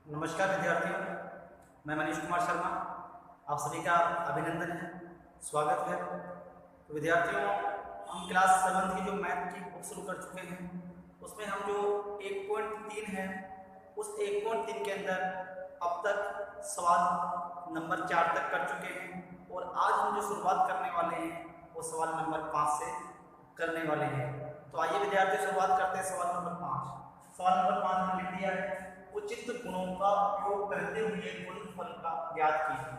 नमस्कार विद्यार्थियों, मैं मनीष कुमार शर्मा। आप सभी का अभिनंदन है, स्वागत है। तो विद्यार्थियों, हम क्लास 7 की जो मैथ की बुक शुरू कर चुके हैं, उसमें हम जो 1.3 है, उस 1.3 के अंदर अब तक सवाल नंबर 4 तक कर चुके हैं और आज हम जो शुरुआत करने वाले हैं वो सवाल नंबर 5 से करने वाले हैं। तो आइए विद्यार्थी, शुरुआत करते हैं सवाल नंबर 5। सवाल नंबर 5 हमने लिख दिया है, उचित गुणों का उपयोग करते हुए गुणनफल का ज्ञात कीजिए।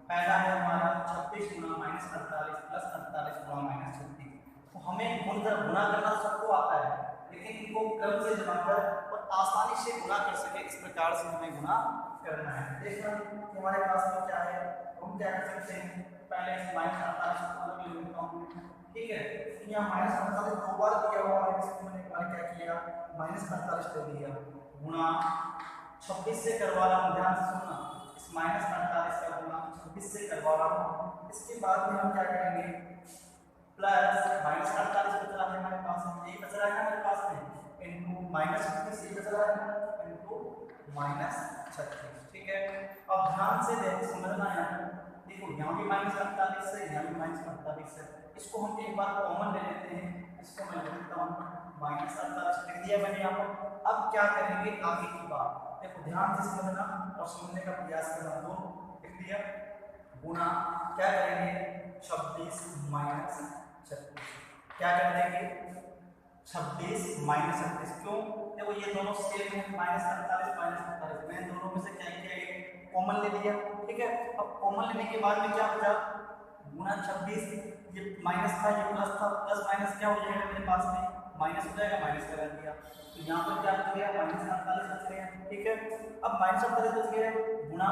पहला है हमारा 26 गुणा -48 प्लस 48 गुणा -36। तो हमें गुणा करना सबको आता है, लेकिन इनको क्रम से जमाकर और आसानी से गुणा कर सके, इस प्रकार से हमें गुणा करना है। देखना कि हमारे पास में क्या है, हम क्या कर सकते हैं। पहले -48 को अलग ले लेता हूं, ठीक है। यहाँ -48 दो बार दिया हुआ है, इसको मैंने एक बार क्या किया, -48 ले लिया, गुणा 26 से करवा रहा हूँ। ध्यान से सुनना, इस -48 का गुणा 26 से करवा रहा हूँ। इसके बाद में हम क्या करेंगे, प्लस -48 बच रहा है हमारे पास में, यही बच रहा है हमारे पास में, इनटू -36 बच रहा है, इनटू -36। ठीक है। अब ध्यान से देखो, समझना है। देखो यहाँ भी -48 है, यहाँ भी -48 है। इसको हम एक बार कॉमन ले लेते हैं, इसको मैं लिख देता हूँ -48 लिख दिया मैंने यहाँ पर। अब क्या करेंगे आगे की बात, देखो ध्यान से समझना और समझने का प्रयास करना। दोनों लिख दिया, गुणा क्या करेंगे 26 -36, क्या कर देंगे 26 -36। क्यों? देखो ये दोनों सेम है, -48 मैंने दोनों में से क्या किया, कॉमन ले लिया। ठीक है। अब कॉमन लेने के बाद में क्या बचा, गुणा 26, ये माइनस था, ये प्लस था, प्लस माइनस क्या हो जाएगा मेरे पास में, माइनस हो जाएगा, माइनस करा दिया। तो यहाँ पर क्या बच गया, -48 बच गया। ठीक है। अब -48 बच गया, गुणा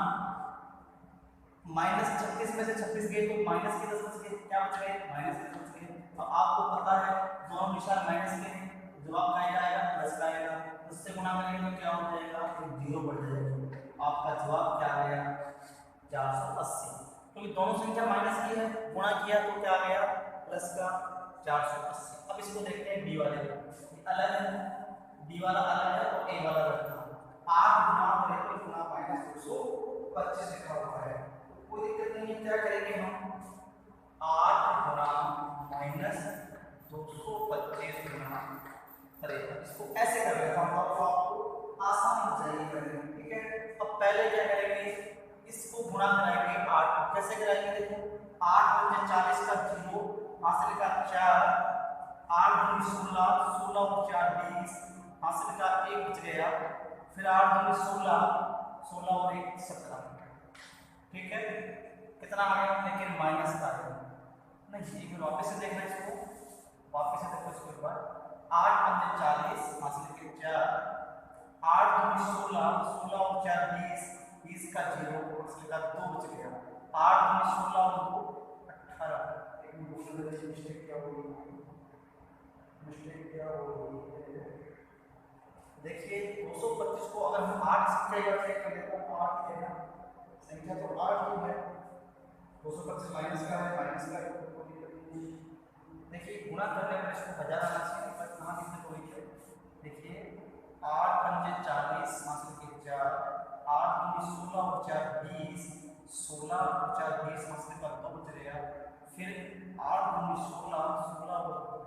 -36 में से 26 गए तो माइनस के 10 बच गए, क्या बच गए, माइनस के 10 बच गए। अब आपको पता है दोनों निशान माइनस के हैं, जवाब क्या आएगा, प्लस का आएगा। उससे गुणा करेंगे तो क्या हो जाएगा, 0 बढ़ जाएगा। आपका जवाब क्या आया, 480। क्योंकि दोनों संख्या माइनस की है, गुणा किया तो क्या आ गया, प्लस का 480। अब इसको देखते हैं बी वाले, अलग है, बी वाला अलग है और ए वाला अलग है। 8 गुणा -225 लिखा हुआ है, कोई दिक्कत नहीं है। क्या करेंगे हम, 8 गुणा -225 गुणा, अरे इसको ऐसे कर लेता हूँ तो आपको आसान हो जाएगी। ठीक है। अब पहले क्या करेंगे, इसको गुणा कराएंगे 8, कैसे कराएंगे, देखो 8 × 40 का 0, हासिल का 4, 8 × 16, 16 और 4 20, हासिल का 1 बच गया। फिर 8 × 16, 16 और 1 17। ठीक है। कितना आ गया, लेकिन माइनस का है नहीं। एक बार वापस से देखना इसको, वापस से देखो इसको एक बार। 8 × 40, हासिल के 4, 8 × 16, 16 और 4 20, 20 का 0, हासिल का 2 बच गया। 8 × 16 और 2 18। एक मिस्टेक क्या हो गई, देखिए 225 को अगर हम 8 संख्या चेक कर लेते हैं तो 8 है ना, संख्या तो 8 ही है। 225 माइनस का है, माइनस का है। देखिए गुणा करने पर इसको 1000 आना चाहिए, पर कहाँ दिक्कत हो रही है। देखिए 8 × 40, हासिल के 4, 8 × 16 और 4 20, 16 और 4 20, हासिल का 2 बच गया। फिर 8 × 16, 16 और 225,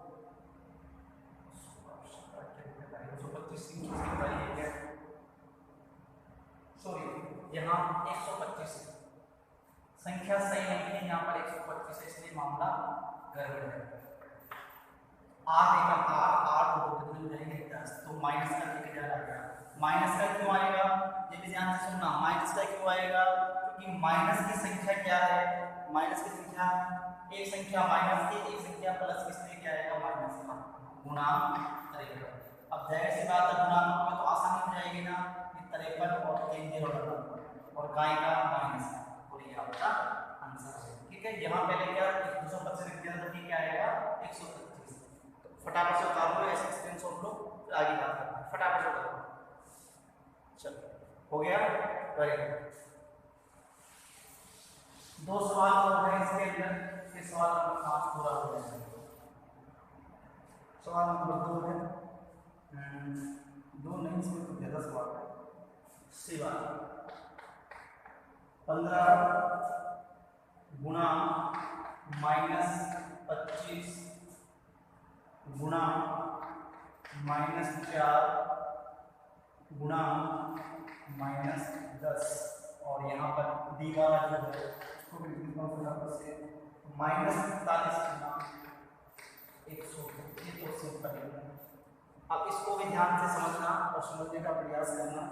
सॉरी यहाँ 125 संख्या सही नहीं है, यहाँ पर 125 है, इसलिए मामला गड़बड़ है। 8 × 8, 8 और 2 कितने हो जाएंगे, 10। तो माइनस का 1000 आ गया। माइनस का क्यों आएगा, ये भी ध्यान से सुनना, माइनस का क्यों आएगा, क्योंकि माइनस की संख्या क्या है, माइनस की संख्या, एक संख्या माइनस की, एक संख्या प्लस की, इसलिए क्या आएगा, माइनस का गुणा करेगा। अब जाहिर सी बात है, गुणा करोगे तो आसानी हो जाएगी ना, 53 और 3 0 और गाय का माइनस का, और ये आपका आंसर है। ठीक है। यहाँ पहले क्या 225 लिख दिया था, क्या आएगा 125। तो फटाफट से उतार लो, ऐसे स्क्रीनशॉट लो, फिर आगे बात करते हैं। फटाफट से उतारो, चलो हो गया, वेरी गुड। 2 सवाल और हैं इसके अंदर, फिर सवाल नंबर 5 पूरा हो जाएगा। सवाल नंबर 2 है, 2 नहीं, इसमें तो ज़्यादा सवाल है। सिवा 15 गुणा -25 गुणा -4 गुणा -10 और यहाँ पर डी वाला जो है उसको भी लिखता हूँ फटाफट से -45 गुणा 100। ये तो सिंपल है। अब इसको भी ध्यान से समझना और समझने का प्रयास करना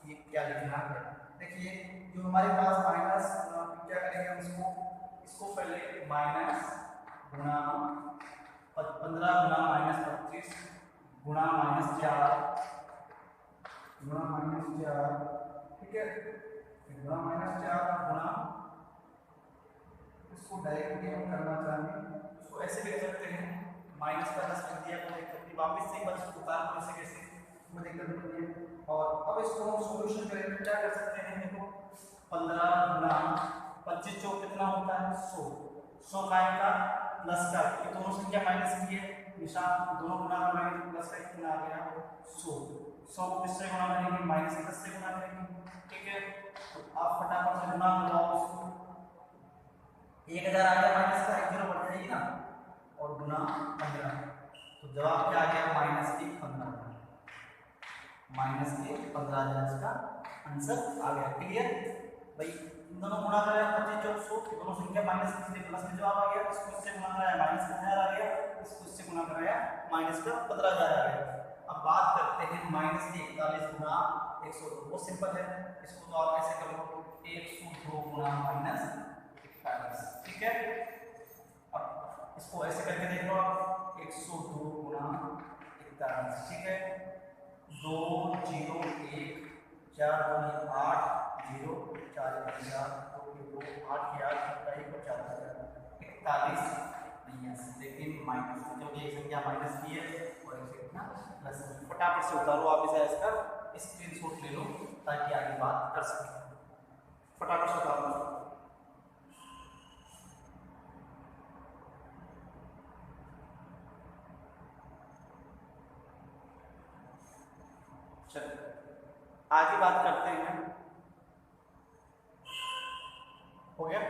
ये क्या लिखना है। देखिए जो हमारे पास माइनस क्या करेंगे हम इसको पहले माइनस गुणा 15 गुणा -25 गुणा -4 गुणा -4, ठीक है, गुणा -4 गुणा, इसको डायरेक्टली हम करना चाहेंगे इसको ऐसे भी कर सकते हैं, माइनस का 10 कर दिया कोई दिक्कत नहीं, वापस से बस उतार को ऐसे कैसे कोई दिक्कत नहीं है। और अब इसको हम सॉल्यूशन करेंगे, क्या कर सकते हैं, देखो 15 गुणा 25 चौक कितना होता है 100, 100 का प्लस का, ये दोनों संख्या माइनस की है, निशान दोनों गुणा करेंगे प्लस का कितना आ गया 100, 100 को किससे गुणा करेंगे -10 से गुणा करेंगे, ठीक है। तो आप फटाफट से गुणा लगाओ उसको, 1000 आ गया माइनस का, 1 0 बढ़ जाएगी ना, और गुणा 15, तो जवाब क्या आ गया -15, -15 इसका आंसर आ गया। क्लियर भाई, इन दोनों गुणा कराया 25 चौक 100, दोनों संख्या माइनस की थी, प्लस में जवाब आ गया, इसको इससे गुणा कराया -1000 आ गया, इसको इससे गुणा कराया -15,000 आ गया। अब बात करते हैं -41 गुणा 102, बहुत सिंपल है, इसको तो आप ऐसे कर लो 102 गुणा -41, ठीक है। अब इसको ऐसे करके देख लो आप 102 गुणा 41, ठीक है, 2 0 1 4 2 8 0 4 4 2 8 4 41 नहीं है, लेकिन माइनस क्योंकि एक संख्या माइनस की है और एक संख्या प्लस। फटाफट से उतारो आप इसे, इसका स्क्रीनशॉट ले लो ताकि आगे बात कर सकें। फटाफट से उतारो। चलो आगे बात करते हैं, हो गया।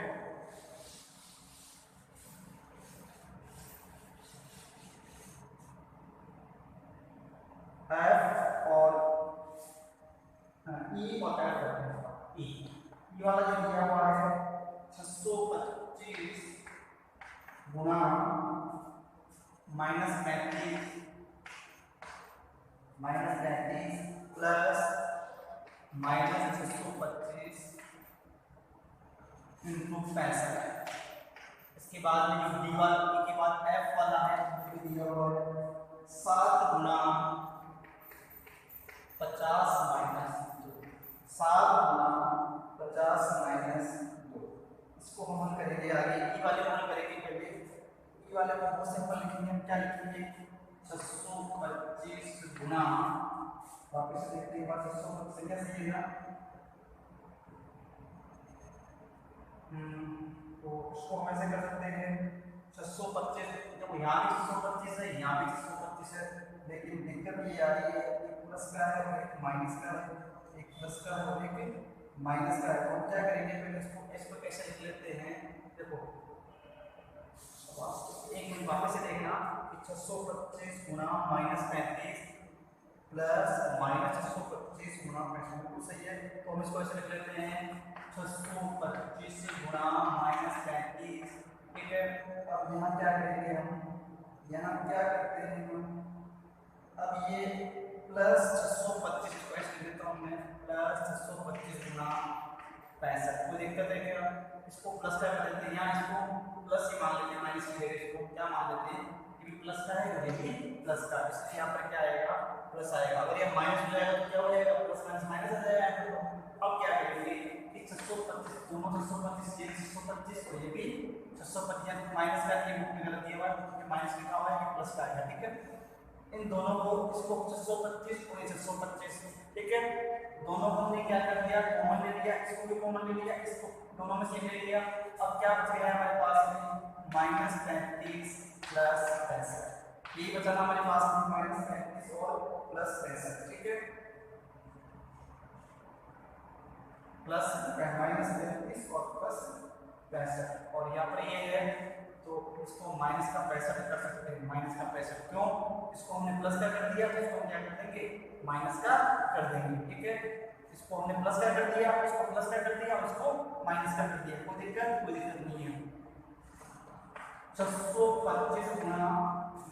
एफ और ई और एफ ई वाला जो दिया हुआ है 625 गुणा -35 प्लस -625 इंटू 65। इसके बाद में जो डी वाला के बाद एफ वाला है जो दिया हुआ है 7 गुणा 50 -2, 7 गुणा 50 -2। इसको हम हल करेंगे आगे, ई वाले को हल करेंगे पहले। ई वाले को बहुत सिंपल लिखेंगे, हम क्या लिखेंगे 625 गुणा, वापस देखते हैं 625 कैसे लिखेगा, तो उसको हम ऐसे कर सकते हैं 625, देखो यहाँ भी 625 है, यहाँ भी 625 है, लेकिन दिक्कत ये आ रही है एक प्लस का है और एक माइनस का है, एक प्लस का है और एक माइनस का है। तो हम क्या करेंगे पहले इसको कैसे लिख लेते हैं, देखो एक मिनट वापस से देखना कि 625 गुणा -35 प्लस -625 गुणा 65 सही है, तो हम इसको ऐसे लिख लेते हैं 625 गुणा -35, ठीक है। अब यहाँ क्या करेंगे हम, यहाँ क्या करते हैं हम, अब ये प्लस 625 को ऐसे लिख देता हूँ मैं, प्लस 625 गुणा 65, कोई दिक्कत है क्या, इसको प्लस का कर देते हैं, यहाँ इसको प्लस ही मान लेते हैं, माइनस की जगह इसको क्या मान लेते हैं, ये भी प्लस का है और ये भी प्लस का, इसलिए यहाँ पर क्या आएगा प्लस आएगा। अगर ये माइनस हो जाएगा तो क्या हो जाएगा, प्लस माइनस आ जाएगा। अब क्या करेंगे 625 दोनों 625, ये 625 और ये भी 625 माइनस का, ये बुक में गलत दिया हुआ है, माइनस लिखा हुआ है कि प्लस का आएगा, ठीक है। इन दोनों को, इसको 625 और ये 625, ठीक है, दोनों को हमने क्या कर दिया कॉमन ले लिया, इसको भी कॉमन ले लिया, इसको दोनों में से ले लिया। अब क्या बच गया हमारे पास में -35 प्लस 65, ये बचा हमारे पास में -35 और प्लस 65, ठीक है। प्लस माइनस 33 और प्लस 65 और यहाँ पर ये है तो इसको माइनस का 65 कर सकते हैं। माइनस का 65 क्यों, इसको हमने प्लस का कर दिया तो इसको हम क्या कर देंगे माइनस का कर देंगे। ठीक है, इसको हमने प्लस का कर दिया, इसको प्लस का कर दिया और इसको माइनस का कर दिया। कोई दिक्कत नहीं है। 625 गुना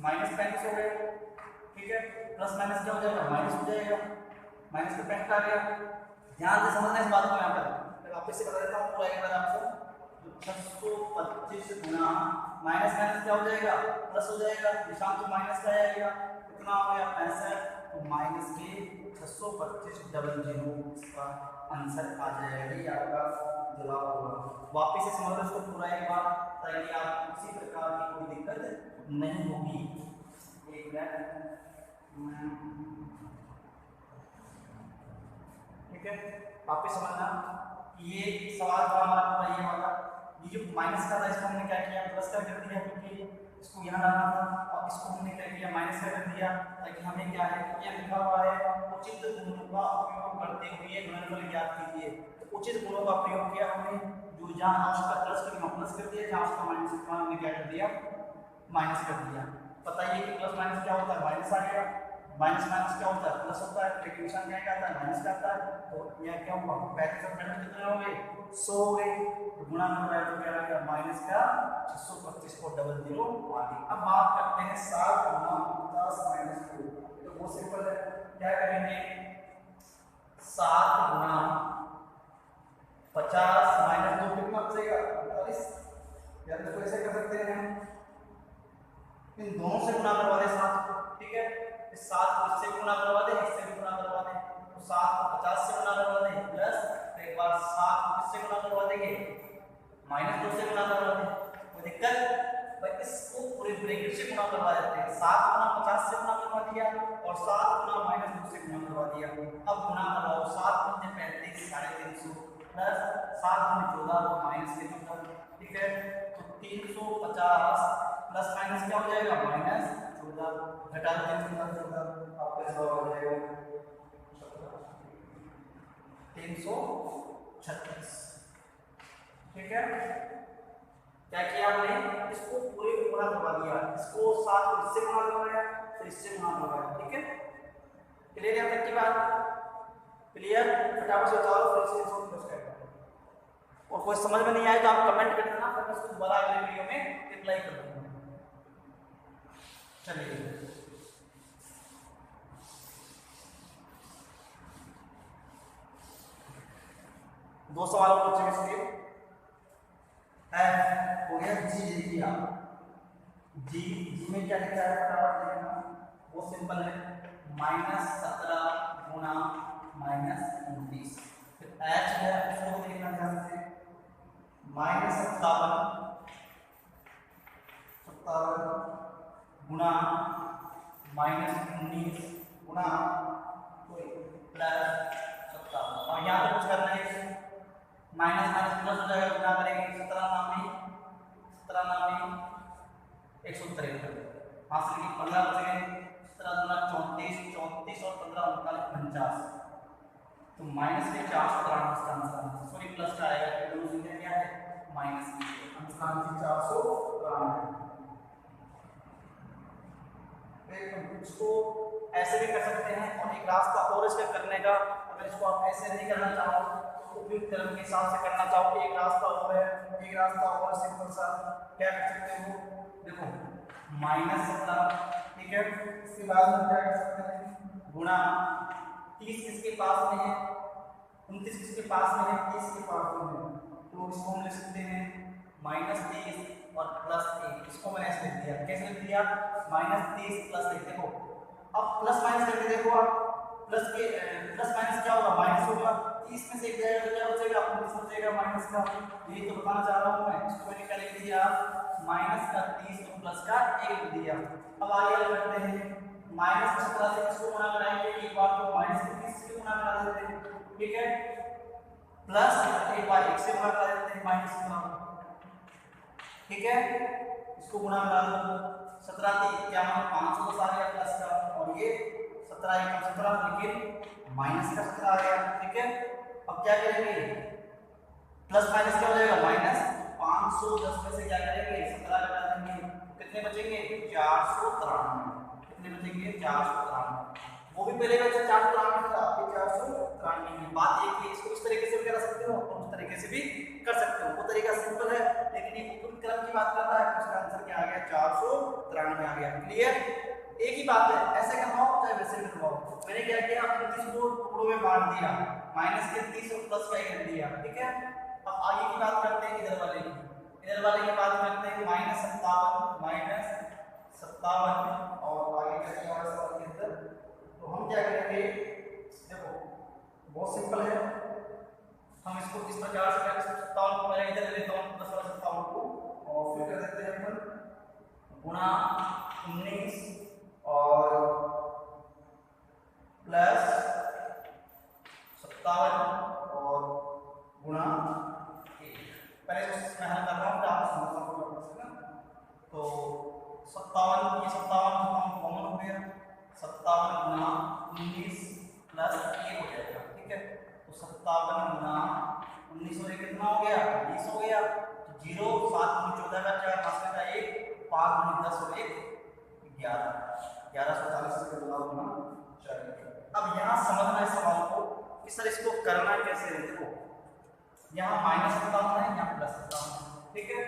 माइनस 35 हो गया। ठीक है, प्लस माइनस क्या हो जाएगा माइनस हो जाएगा, माइनस का 65 आ गया। ध्यान से समझना इस बात को। यहाँ पर मैं वापस से बता देता हूँ पूरा एक बार आपको। 625 गुना माइनस माइनस क्या हो जाएगा प्लस हो जाएगा, निशान तो माइनस का आएगा, कितना हो गया 65, तो माइनस के 625 इसका आंसर आ जाएगा। ये आपका जवाब होगा। वापस से समझ लो इसको पूरा एक बार ताकि आप किसी प्रकार की कोई दिक्कत नहीं होगी। एक मिनट, ठीक है, वापस समझना। ये सवाल था हमारा पूरा ये वाला। ये जो माइनस का था इसको हमने क्या किया प्लस का कर दिया क्योंकि इसको यहाँ डालना था, और इसको हमने क्या किया माइनस का कर दिया ताकि हमें क्या है कि ये लिखा हुआ है उचित गुणों का उपयोग करते हुए गुणनफल ज्ञात कीजिए। तो उचित गुणों का प्रयोग किया हमने, जो जहाँ अंश का प्लस कर प्लस कर दिया, जहाँ अंश का माइनस का हमने क्या कर दिया माइनस कर दिया। बताइए कि प्लस माइनस क्या होता है, माइनस आ गया, माइनस माइनस क्या होता है प्लस होता है, लेकिन निशान क्या आता है माइनस का आता है। तो यह क्या होगा 35 और 35 कितने हो गए 100 हो गए, तो गुणा कर रहा है तो क्या आ गया माइनस का 625 को डबल जीरो आ गया। अब बात करते हैं 7 गुना 50 माइनस 2। तो बहुत सिंपल है, क्या करेंगे 7 गुना 50 माइनस 2 कितना बचेगा 45, या तो इसको ऐसे कर सकते हैं इन दोनों से गुणा करवा दे 7 को। ठीक है, इस 7 को इससे गुणा करवा दे, इससे भी गुणा करवा दे, तो 7 को 50 से गुणा करवा दे प्लस एक बार 7 को किससे गुणा करवा देंगे माइनस 2 से गुणा करवा दे। कोई दिक्कत भाई, इसको पूरे ब्रैकेट से गुणा करवा देते हैं। 7 गुना 50 से गुणा करवा दिया और 7 गुना माइनस 2 से गुणा करवा दिया। अब गुणा करवाओ 7 गुना 35 350 प्लस 7 गुना 14 माइनस के 14। ठीक है, तो 350 प्लस माइनस क्या हो जाएगा माइनस 14, घटा दो 314, आपका जवाब हो जाएगा 336। ठीक है, क्या किया हमने इसको पूरे को गुणा करवा दिया, इसको 7 को इससे गुणा करवाया फिर इससे गुणा करवाया। ठीक है, क्लियर है तक की बात? क्लियर, फटाफट से बताओ फिर से इसको क्लोज कर दो। और कोई समझ में नहीं आए तो आप कमेंट कर देना, फिर मैं उसको दोबारा अगले वीडियो में रिप्लाई कर दूंगा। चलिए दो सवाल और बच्चे इसके एफ हो गया, जी दे दिया, जी में क्या लिखा है फटाफट देखना, वो सिंपल है -17 गुना -29। फिर एच है उसको देखना ध्यान से -57 गुना -19 गुना प्लस 57। और यहाँ पे कुछ करना है माइनस माइनस प्लस हो जाएगा, गुना करेंगे 17 नाम 163 हासिल की 15 बच गए, 17 गुना 34 34 और 15 49 तो माइनस के 493 इसका आंसर, सॉरी प्लस का आएगा क्योंकि दोनों संख्या क्या है माइनस की, आंसर 493। इसको ऐसे भी कर सकते हैं और एक रास्ता और इसका करने का, अगर इसको आप ऐसे नहीं करना चाहो तो उपयुक्त क्रम के हिसाब से करना चाहो, एक रास्ता और है, एक रास्ता और सिंपल सा क्या कर सकते हो देखो -17। ठीक है, इसके बाद में क्या कर सकते हैं गुणा 30 किसके पास में है 29 किसके पास में है 30 के पास में है, तो इसको हम लिख सकते हैं -30 और +1। इसको मैंने ऐसे लिख दिया, कैसे लिख दिया -30 +1। देखो अब प्लस माइनस करके देखो आप, प्लस माइनस क्या होगा माइनस होगा, 30 में से एक जाएगा तो क्या बचेगा 29 बचेगा माइनस का, यही तो बताना चाह रहा हूँ मैं। इसको मैंने क्या लिख दिया माइनस का 30 और प्लस का 1 लिख दिया। अब आगे करते हैं -17 से किसको गुणा कराएंगे, एक बार तो -30 से गुणा करा देते हैं। ठीक है, प्लस एक बार 1 से गुणा करा देते हैं माइनस का। ठीक है, इसको गुणा करा दो 17 3 क्या हमारे 510 आ गया प्लस का, और ये 17 1 17 लेकिन माइनस का 17 आ गया। ठीक है, अब क्या करेंगे, प्लस माइनस क्या हो जाएगा माइनस, 510 में से क्या करेंगे 17 घटा देंगे, कितने बचेंगे 493, कितने बचेंगे 493, वो भी पहले का 493 था, अभी 493 की बात एक है। इसको इस तरीके से भी कर सकते हो और उस तरीके से भी कर सकते हो, वो तरीका सिंपल है, लेकिन ये पूर्ण क्रम की बात कर रहा है तो इसका आंसर क्या आ गया 493 आ गया। क्लियर, एक ही बात है, ऐसे करवाओ चाहे वैसे करवाओ। मैंने क्या किया 29 को टुकड़ों में बांट दिया, माइनस के 30 और प्लस का कर दिया, ठीक है। अब आगे की बात करते हैं इधर वाले की, इधर वाले की बात करते हैं -57 और आगे कैसे होगा सवाल के अंदर, तो हम क्या करेंगे, देखो बहुत सिंपल है, हम इसको इस प्रकार से कर सकता हूं, पहले इधर लेता हूं +57 को और फिर कर देते हैं अपन गुणा 19 और प्लस 57 और गुणा 1। पहले मैं हल कर रहा हूं, आप समझ सकते हैं। तो 57 ये 57 कॉमन हो गया, 57 गुना 19 प्लस 1 हो जाएगा, ठीक है। तो 57 गुना 19 और 1 कितना हो गया 20 हो गया, तो 0 7 गुना 14 का 4 5 का 1 5 गुना 10 और 1 11 1140 से गुना 4। अब यहाँ समझना है सवाल को कि सर इसको करना कैसे है। देखो यहाँ -57 है, यहाँ +57, ठीक है।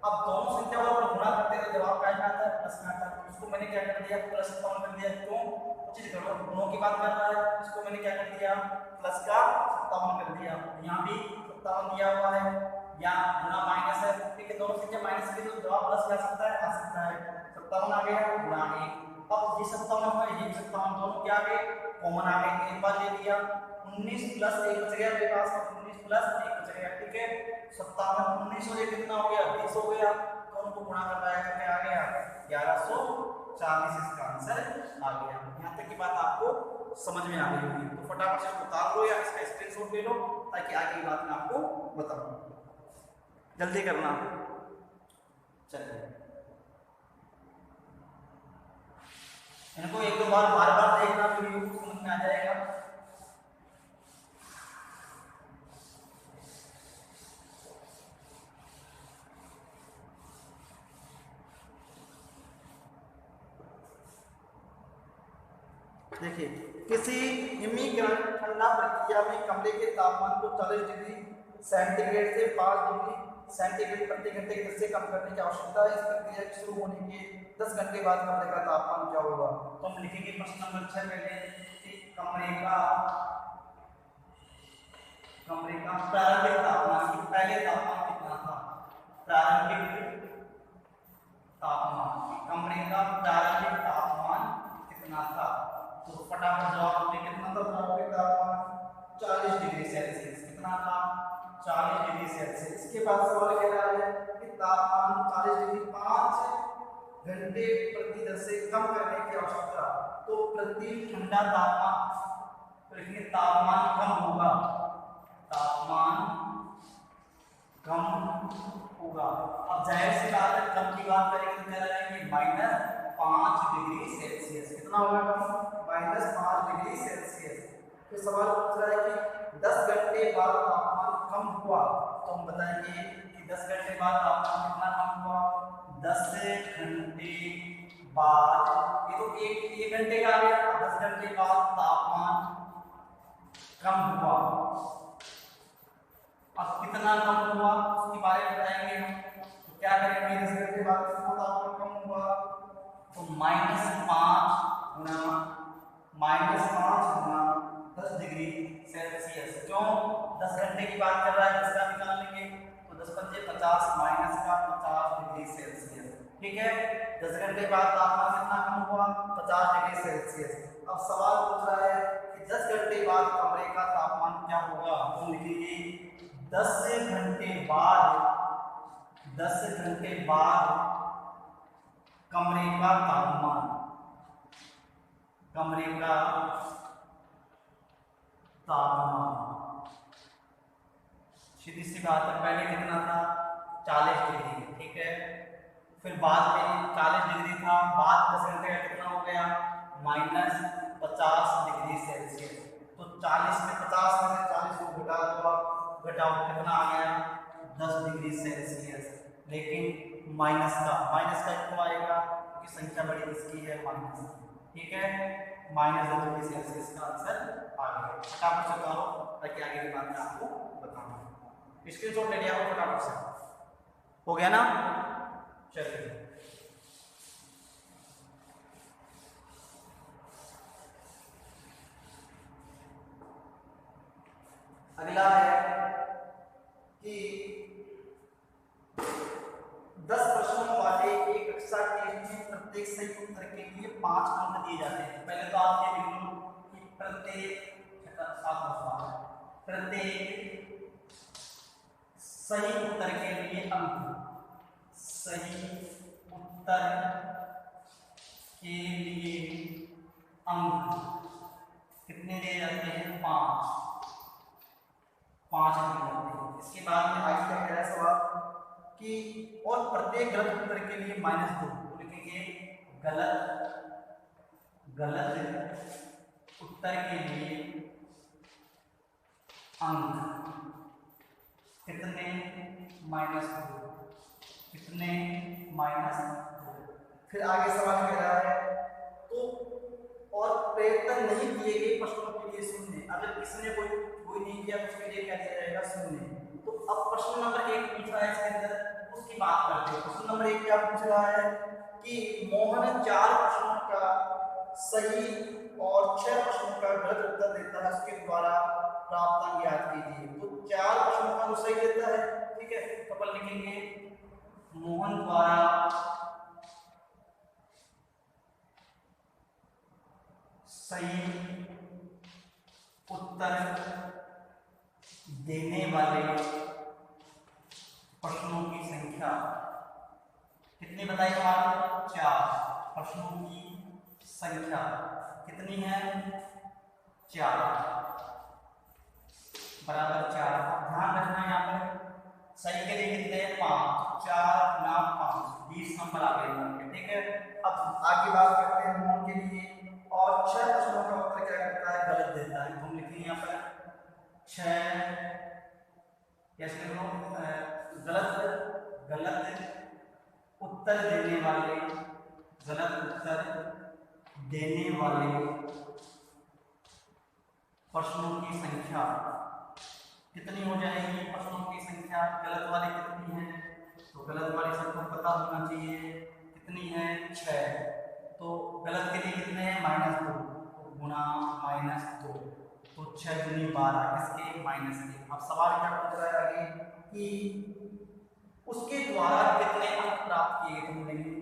अब दोनों संख्याओं को गुणा करते हैं जवाब क्या आता है प्लस में आता है, तो इसको मैंने क्या कर दिया +57 कर दिया, क्यों चीज करो गुणों की बात कर रहा है, इसको मैंने क्या कर दिया प्लस का 57 कर दिया, यहाँ भी 57 दिया हुआ है, यहाँ गुणा माइनस है, ठीक है। दोनों संख्या माइनस की तो जवाब प्लस आ सकता है 57 आ गया गुणा 1। अब ये 57 है ये 57 दोनों क्या आ गए कॉमन आ गए, एक बार ले लिया 19 प्लस 1 बच गया मेरे पास, 19 प्लस 1 बच गया, ठीक है। 57 19 और 1 कितना हो गया 20 हो गया, दोनों को गुणा कर पाया तो क्या आ गया 1140, इसका आंसर आ गया। यहाँ तक की बात आपको समझ में आ गई होगी, तो फटाफट से उतार लो या इसका स्क्रीनशॉट ले लो ताकि आगे की बात मैं आपको बताऊं, जल्दी करना। चलिए इनको एक दो बार बार देखना तो ये समझ में आ जाएगा। देखिए किसी इमिग्रेंट ठंडा प्रक्रिया में कमरे के तापमान को 40 डिग्री सेंटीग्रेड से 5 डिग्री सेंटीग्रेड प्रति घंटे से कम करने की आवश्यकता है। इस प्रक्रिया के शुरू होने के 10 घंटे बाद कमरे का तापमान क्या होगा। तो हम लिखेंगे प्रश्न नंबर 6 पहले कि कमरे का प्रारंभिक तापमान, पहले तापमान कितना था, प्रारंभिक तापमान, कमरे का प्रारंभिक तापमान कितना था। तो फटाफट जवाब हमने कितना था प्रारंभिक तापमान 40 डिग्री सेल्सियस, कितना था 40 डिग्री सेल्सियस। इसके बाद सवाल कह रहा है कि तापमान 40 डिग्री 5 घंटे प्रति दर से कम करने की आवश्यकता, तो प्रति ठंडा तापमान कम होगा, तापमान कम होगा। अब जाहिर सी बात है कम की बात करेंगे तो क्या रहेंगे -5 डिग्री सेल्सियस, कितना होगा -5 डिग्री सेल्सियस। फिर सवाल पूछ रहा है कि 10 घंटे बाद तापमान कम हुआ, तो हम बताएंगे कि 10 घंटे बाद तापमान कितना कम हुआ, 10 घंटे बाद, ये तो एक घंटे का आ गया, 10 घंटे बाद तापमान कम हुआ। अब कितना कम हुआ उसके बारे में बताएंगे हम, तो क्या करेंगे 10 घंटे बाद कितना तापमान कम हुआ, तो -5 गुना 10 डिग्री सेल्सियस। क्यों 10 घंटे की बात कर रहा है, 10 का निकाल लेंगे तो 10 पंजे 50 माइनस का 50 डिग्री सेल्सियस, ठीक है। 10 घंटे बाद तापमान कितना कम हुआ 50 डिग्री सेल्सियस। अब सवाल पूछ रहा है कि 10 घंटे बाद कमरे का तापमान क्या होगा, तो लिखिए 10 घंटे बाद कमरे का तापमान, सीधी सी बात है, पहले कितना था 40 डिग्री, ठीक है। फिर बाद में 40 डिग्री था, बाद 10 घंटे का कितना हो गया -50 डिग्री सेल्सियस। तो 40 में 50 में से 40 को डिग्री सेल्सियस, लेकिन माइनस का क्यों आएगा, क्योंकि संख्या बड़ी किसकी है, माइनस की। ठीक है, -10 डिग्री सेल्सियस का आंसर आ गया। फटाफट से करो ताकि आगे की बात मैं आपको बताऊं। स्क्रीनशॉट ले लिया हो फटाफट से, हो गया ना। चलिए अगला है कि 10 प्रश्नों वाले एक कक्षा टेस्ट में प्रत्येक सही उत्तर के लिए 5 अंक दिए जाते हैं। पहले तो आप ये लिख लो कि प्रत्येक सही उत्तर के लिए अंक, सही उत्तर के लिए अंक कितने दिए जाते हैं, 5 दिए जाते हैं। इसके बाद में आगे क्या कह रहा है सवाल कि और प्रत्येक गलत उत्तर के लिए -2, तो लिखेंगे गलत उत्तर के लिए अंक कितने, -2, कितने, -2। फिर आगे सवाल कह रहा है तो और प्रयत्न नहीं किए गए प्रश्नों के लिए 0। अगर किसी ने कोई नहीं किया तो उसके लिए क्या दिया जाएगा, 0। तो अब प्रश्न नंबर 1 पूछ रहा है इसके अंदर, उसकी बात करते हैं। प्रश्न नंबर 1 क्या पूछ रहा है कि मोहन 4 प्रश्नों का सही और 6 प्रश्नों का गलत उत्तर देता है, उसके द्वारा प्राप्त अंक ज्ञात कीजिए। तो 4 प्रश्नों का जो सही देता है, ठीक है, तो अपन लिखेंगे मोहन द्वारा सही उत्तर देने वाले प्रश्नों की संख्या कितनी बताई हमारे, 4। प्रश्नों की संख्या कितनी है, 4 बराबर 4। ध्यान रखना है यहाँ पर सही के लिए कितने हैं, 5। 4 गुना 5 20 नंबर आ गए। ठीक है, अब आगे बात करते हैं मोहन के लिए। और 6 प्रश्नों का उत्तर क्या करता है, गलत देता है। तो हम लिखेंगे यहाँ पर 6 गलत उत्तर देने वाले प्रश्नों की संख्या कितनी हो जाएगी, प्रश्नों की संख्या गलत वाली कितनी है, तो गलत वाली सबको पता होना चाहिए कितनी है, 6। तो गलत के लिए कितने हैं, -2, तो गुना -2, तो 6 दूनी 12 किसके, माइनस के। अब सवाल क्या पूछ रहा है आगे कि उसके द्वारा कितने अंक प्राप्त किए, तो बोलेंगे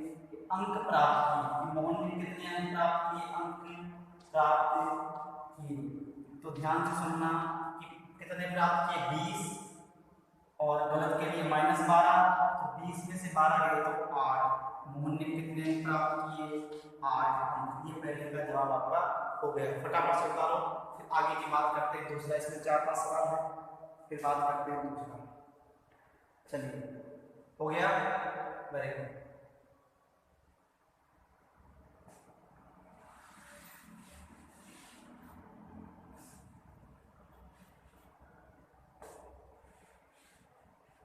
अंक प्राप्त किए, मोहन ने कितने अंक प्राप्त किए, अंक प्राप्त किए। तो ध्यान से सुनना कि कितने प्राप्त किए, 20, और गलत के लिए -12, तो 20 में से 12 गए तो 8। मोहन ने कितने अंक प्राप्त किए, 8 अंक। ये पहले का जवाब आपका हो गया। फटाफट से उतारो, फिर आगे की बात करते हैं दूसरा। इसमें 4-5 सवाल है, फिर बात करते हैं दूसरा। चलिए, हो गया, वेरी गुड।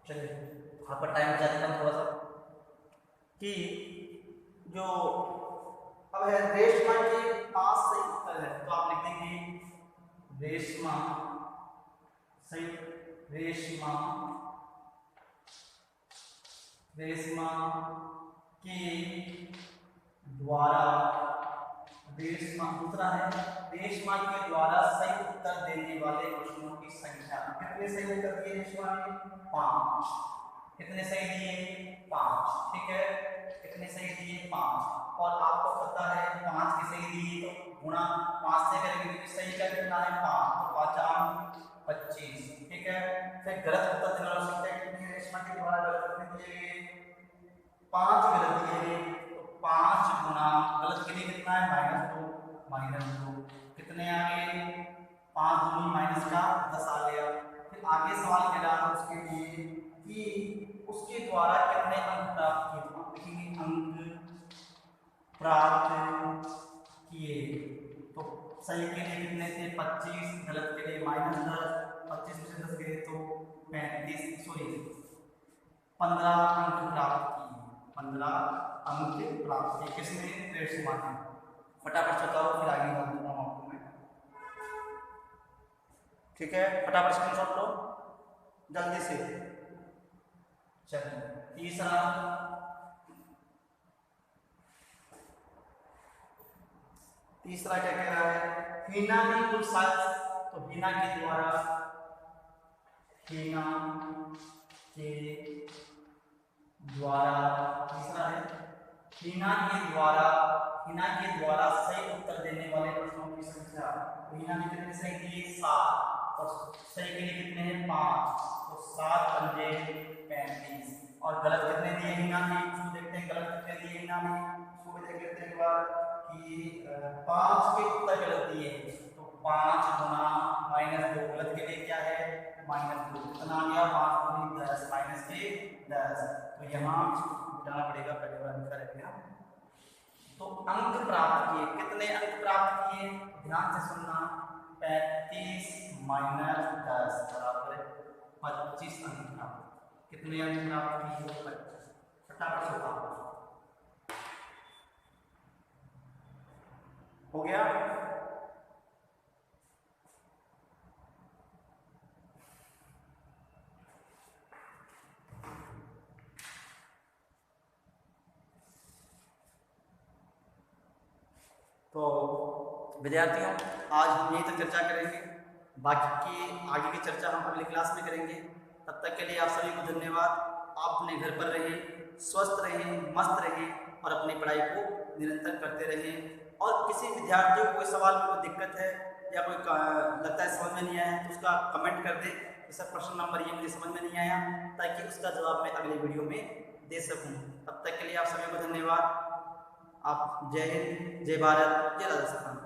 चलिए, यहाँ पर टाइम बचा देता हूँ थोड़ा सा कि जो अब है रेशमा के 5 सही उत्तर है, तो आप लिख देंगे रेशमा के द्वारा, दूसरा है रेशमा के द्वारा सही उत्तर देने वाले प्रश्नों की संख्या। कितने सही उत्तर दिए रेशमा ने, 5। कितने सही दिए, 5। ठीक है, कितने सही दिए, 5। और आपको पता है 5 के सही दिए तो गुणा 5 से करेंगे, क्योंकि सही का कितना है, 5, तो 5 25। ठीक है, फिर गलत उत्तर देने वाला संख्या कितनी है, रेशमा के द्वारा गलत उत्तर दिए गए 5 गलत दिए गए, तो 5 गुना गलत के लिए कितना है, -2, कितने आ गए, 5 दूनी माइनस का 10 आ गया। फिर आगे सवाल कह रहा था उसके लिए कि उसके द्वारा कितने अंक प्राप्त किए, तो लिखेंगे अंक प्राप्त किए। तो सही के लिए कितने थे, 25, गलत के लिए -10, 25 में से 10 गए तो 35, सॉरी 15 अंक प्राप्त किए, 15 अंक प्राप्त किए किसने? ट्रेड्स माने। फटाफट बताओ फिर आगे बढ़ दूंगा आपको मैं। ठीक है, फटाफट स्क्रीनशॉट लो जल्दी से। चलिए तीसरा क्या कह रहा है? हीना ने कुल सच, तो हीना के द्वारा, हीना के द्वारा, तीसरा है हीना के द्वारा सही उत्तर देने वाले प्रश्नों की संख्या। हीना ने कितने सही दिए? 7, और सही के लिए कितने हैं? 5, तो 7 पंजे 35, और गलत कितने दिए हीना ने? इसको देखते हैं गलत कितने दिए हीना ने, इसको भी देख लेते हैं एक बार कि 5 के उत्तर गलत दिए, तो 5 गुना -2, गलत के लिए क्या है? -2, कितना आ गया? 5 गुनी 10 माइनस के 10, तो यहाँ जाना पड़ेगा, पहले बार लिखा रहेगा। तो अंक प्राप्त किए, कितने अंक प्राप्त किए? ध्यान से सुनना, 35 माइनस 10 बराबर 25 अंक प्राप्त। कितने अंक प्राप्त किए? 25। फटाफट से बताओ, हो गया? तो विद्यार्थियों आज हम यही तक चर्चा करेंगे, बाकी की आगे की चर्चा हम अगली क्लास में करेंगे। तब तक के लिए आप सभी को धन्यवाद। आप अपने घर पर रहें, स्वस्थ रहें, मस्त रहें और अपनी पढ़ाई को निरंतर करते रहें। और किसी विद्यार्थी को कोई सवाल में कोई दिक्कत है या कोई लगता है समझ में नहीं आया तो उसका कमेंट कर दे कि सर प्रश्न नंबर ये मुझे समझ में नहीं आया, ताकि उसका जवाब मैं अगले वीडियो में दे सकूँ। तब तक के लिए आप सभी को धन्यवाद। आप जय हिंद, जय भारत, जय राजस्थान।